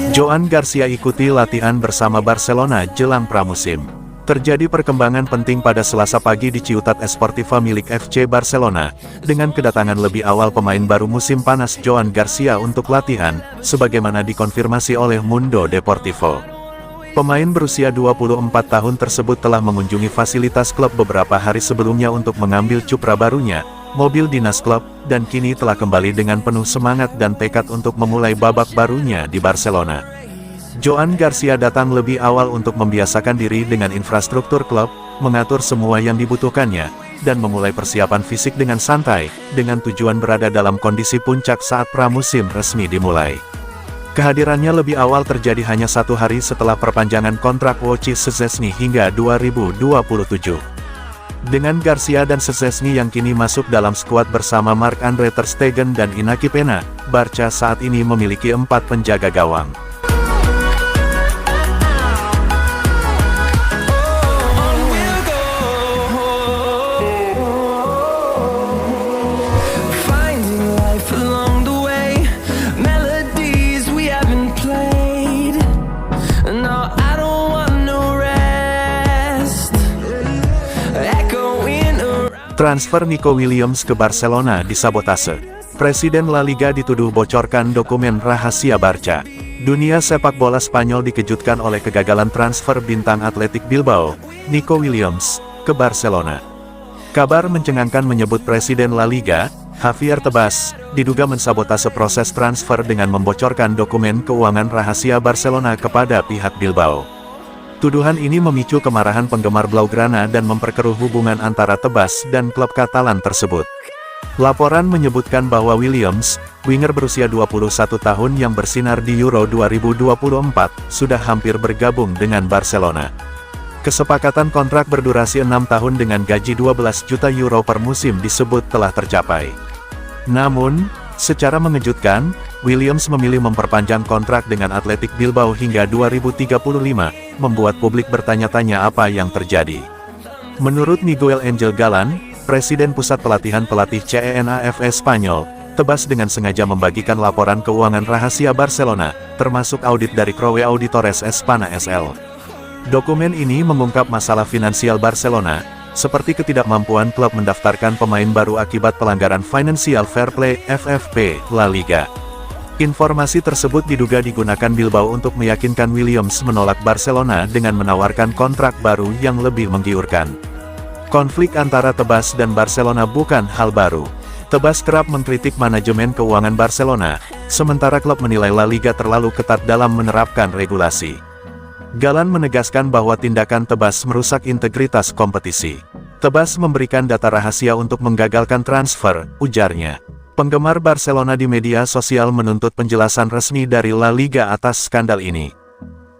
Joan Garcia ikuti latihan bersama Barcelona jelang pramusim. Terjadi perkembangan penting pada Selasa pagi di Ciutat Esportiva milik FC Barcelona, dengan kedatangan lebih awal pemain baru musim panas Joan Garcia untuk latihan, sebagaimana dikonfirmasi oleh Mundo Deportivo. Pemain berusia 24 tahun tersebut telah mengunjungi fasilitas klub beberapa hari sebelumnya untuk mengambil cupra barunya, mobil dinas klub, dan kini telah kembali dengan penuh semangat dan tekad untuk memulai babak barunya di Barcelona. Joan Garcia datang lebih awal untuk membiasakan diri dengan infrastruktur klub, mengatur semua yang dibutuhkannya, dan memulai persiapan fisik dengan santai, dengan tujuan berada dalam kondisi puncak saat pramusim resmi dimulai. Kehadirannya lebih awal terjadi hanya 1 hari setelah perpanjangan kontrak Wojciech Szczesny hingga 2027. Dengan Garcia dan Szczesny yang kini masuk dalam skuad bersama Marc-Andre ter Stegen dan Iñaki Peña, Barca saat ini memiliki 4 penjaga gawang. Transfer Nico Williams ke Barcelona disabotase. Presiden La Liga dituduh bocorkan dokumen rahasia Barca. Dunia sepak bola Spanyol dikejutkan oleh kegagalan transfer bintang Athletic Bilbao, Nico Williams, ke Barcelona. Kabar mencengangkan menyebut Presiden La Liga, Javier Tebas, diduga mensabotase proses transfer dengan membocorkan dokumen keuangan rahasia Barcelona kepada pihak Bilbao. Tuduhan ini memicu kemarahan penggemar Blaugrana dan memperkeruh hubungan antara Tebas dan klub Katalan tersebut. Laporan menyebutkan bahwa Williams, winger berusia 21 tahun yang bersinar di Euro 2024, sudah hampir bergabung dengan Barcelona. Kesepakatan kontrak berdurasi 6 tahun dengan gaji 12 juta euro per musim disebut telah tercapai. Namun, secara mengejutkan, Williams memilih memperpanjang kontrak dengan Athletic Bilbao hingga 2035, membuat publik bertanya-tanya apa yang terjadi. Menurut Miguel Angel Galan, Presiden Pusat Pelatihan Pelatih CENAF Spanyol, Tebas dengan sengaja membagikan laporan keuangan rahasia Barcelona, termasuk audit dari Crowe Auditores Espana SL. Dokumen ini mengungkap masalah finansial Barcelona, seperti ketidakmampuan klub mendaftarkan pemain baru akibat pelanggaran Financial Fair Play (FFP) La Liga. Informasi tersebut diduga digunakan Bilbao untuk meyakinkan Williams menolak Barcelona dengan menawarkan kontrak baru yang lebih menggiurkan. Konflik antara Tebas dan Barcelona bukan hal baru. Tebas kerap mengkritik manajemen keuangan Barcelona, sementara klub menilai La Liga terlalu ketat dalam menerapkan regulasi. Galan menegaskan bahwa tindakan Tebas merusak integritas kompetisi. Tebas memberikan data rahasia untuk menggagalkan transfer, ujarnya. Penggemar Barcelona di media sosial menuntut penjelasan resmi dari La Liga atas skandal ini.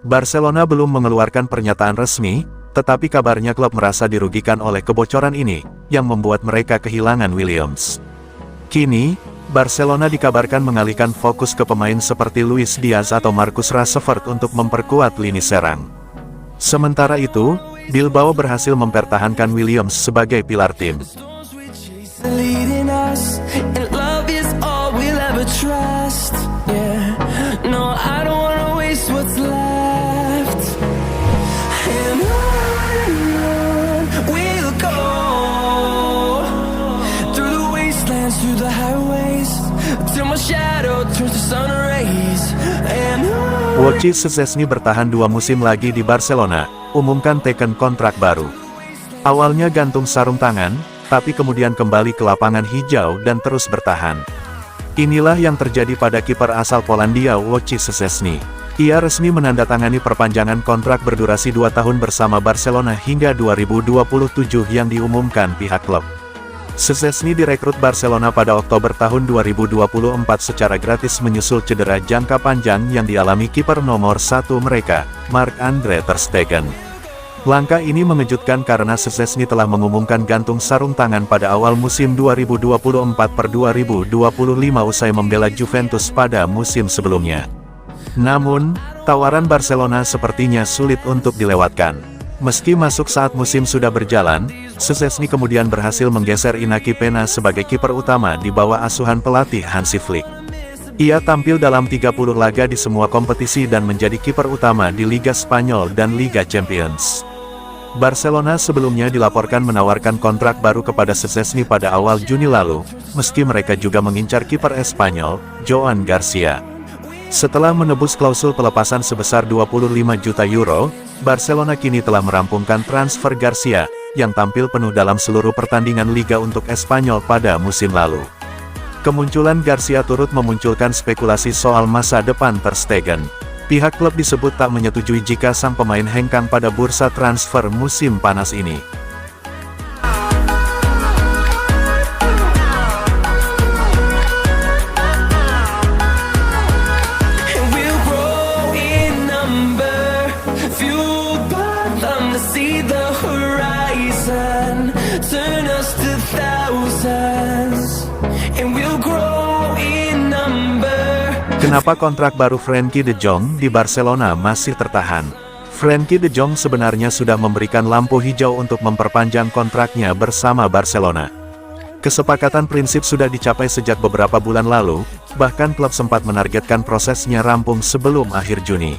Barcelona belum mengeluarkan pernyataan resmi, tetapi kabarnya klub merasa dirugikan oleh kebocoran ini, yang membuat mereka kehilangan Williams. Kini, Barcelona dikabarkan mengalihkan fokus ke pemain seperti Luis Diaz atau Marcus Rashford untuk memperkuat lini serang. Sementara itu, Bilbao berhasil mempertahankan Williams sebagai pilar tim. Wojciech Szczesny bertahan 2 musim lagi di Barcelona, umumkan teken kontrak baru. Awalnya gantung sarung tangan, tapi kemudian kembali ke lapangan hijau dan terus bertahan. Inilah yang terjadi pada kiper asal Polandia Wojciech Szczesny. Ia resmi menandatangani perpanjangan kontrak berdurasi 2 tahun bersama Barcelona hingga 2027 yang diumumkan pihak klub. Szczesny direkrut Barcelona pada Oktober tahun 2024 secara gratis menyusul cedera jangka panjang yang dialami kiper nomor 1 mereka, Marc-Andre ter Stegen. Langkah ini mengejutkan karena Szczesny telah mengumumkan gantung sarung tangan pada awal musim 2024/2025 usai membela Juventus pada musim sebelumnya. Namun, tawaran Barcelona sepertinya sulit untuk dilewatkan. Meski masuk saat musim sudah berjalan, Szczesny kemudian berhasil menggeser Iñaki Peña sebagai kiper utama di bawah asuhan pelatih Hansi Flick. Ia tampil dalam 30 laga di semua kompetisi dan menjadi kiper utama di Liga Spanyol dan Liga Champions. Barcelona sebelumnya dilaporkan menawarkan kontrak baru kepada Szczęsny pada awal Juni lalu, meski mereka juga mengincar kiper Espanyol, Joan Garcia. Setelah menebus klausul pelepasan sebesar 25 juta euro, Barcelona kini telah merampungkan transfer Garcia, yang tampil penuh dalam seluruh pertandingan Liga untuk Espanyol pada musim lalu. Kemunculan Garcia turut memunculkan spekulasi soal masa depan Ter Stegen. Pihak klub disebut tak menyetujui jika sang pemain hengkang pada bursa transfer musim panas ini. Kenapa kontrak baru Frenkie de Jong di Barcelona masih tertahan? Frenkie de Jong sebenarnya sudah memberikan lampu hijau untuk memperpanjang kontraknya bersama Barcelona. Kesepakatan prinsip sudah dicapai sejak beberapa bulan lalu, bahkan klub sempat menargetkan prosesnya rampung sebelum akhir Juni.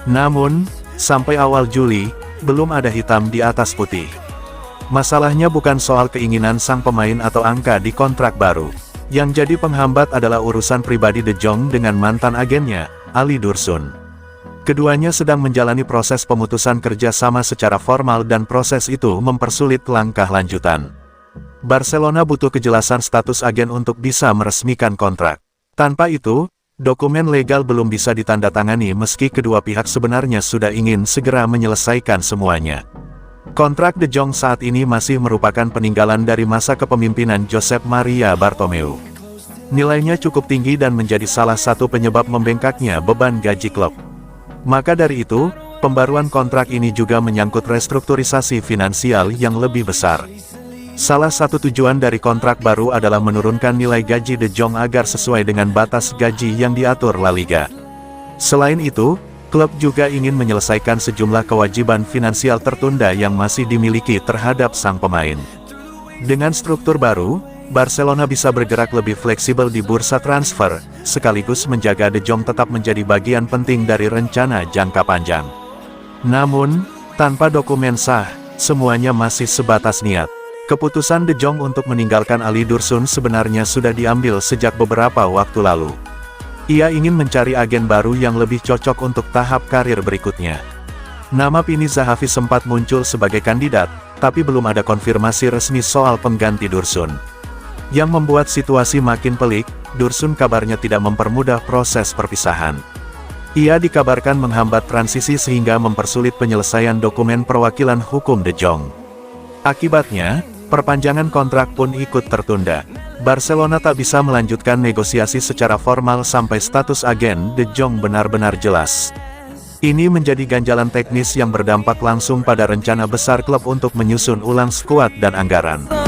Namun, sampai awal Juli, belum ada hitam di atas putih. Masalahnya bukan soal keinginan sang pemain atau angka di kontrak baru. Yang jadi penghambat adalah urusan pribadi de Jong dengan mantan agennya, Ali Dursun. Keduanya sedang menjalani proses pemutusan kerjasama secara formal dan proses itu mempersulit langkah lanjutan. Barcelona butuh kejelasan status agen untuk bisa meresmikan kontrak. Tanpa itu, dokumen legal belum bisa ditandatangani meski kedua pihak sebenarnya sudah ingin segera menyelesaikan semuanya. Kontrak de Jong saat ini masih merupakan peninggalan dari masa kepemimpinan Josep Maria Bartomeu. Nilainya cukup tinggi dan menjadi salah satu penyebab membengkaknya beban gaji klub. Maka dari itu, pembaruan kontrak ini juga menyangkut restrukturisasi finansial yang lebih besar. Salah satu tujuan dari kontrak baru adalah menurunkan nilai gaji de Jong agar sesuai dengan batas gaji yang diatur La Liga. Selain itu, klub juga ingin menyelesaikan sejumlah kewajiban finansial tertunda yang masih dimiliki terhadap sang pemain. Dengan struktur baru, Barcelona bisa bergerak lebih fleksibel di bursa transfer, sekaligus menjaga de Jong tetap menjadi bagian penting dari rencana jangka panjang. Namun, tanpa dokumen sah, semuanya masih sebatas niat. Keputusan de Jong untuk meninggalkan Ali Dursun sebenarnya sudah diambil sejak beberapa waktu lalu. Ia ingin mencari agen baru yang lebih cocok untuk tahap karir berikutnya. Nama Pini Zahavi sempat muncul sebagai kandidat, tapi belum ada konfirmasi resmi soal pengganti Dursun. Yang membuat situasi makin pelik, Dursun kabarnya tidak mempermudah proses perpisahan. Ia dikabarkan menghambat transisi sehingga mempersulit penyelesaian dokumen perwakilan hukum de Jong. Akibatnya, perpanjangan kontrak pun ikut tertunda. Barcelona tak bisa melanjutkan negosiasi secara formal sampai status agen de Jong benar-benar jelas. Ini menjadi ganjalan teknis yang berdampak langsung pada rencana besar klub untuk menyusun ulang skuad dan anggaran.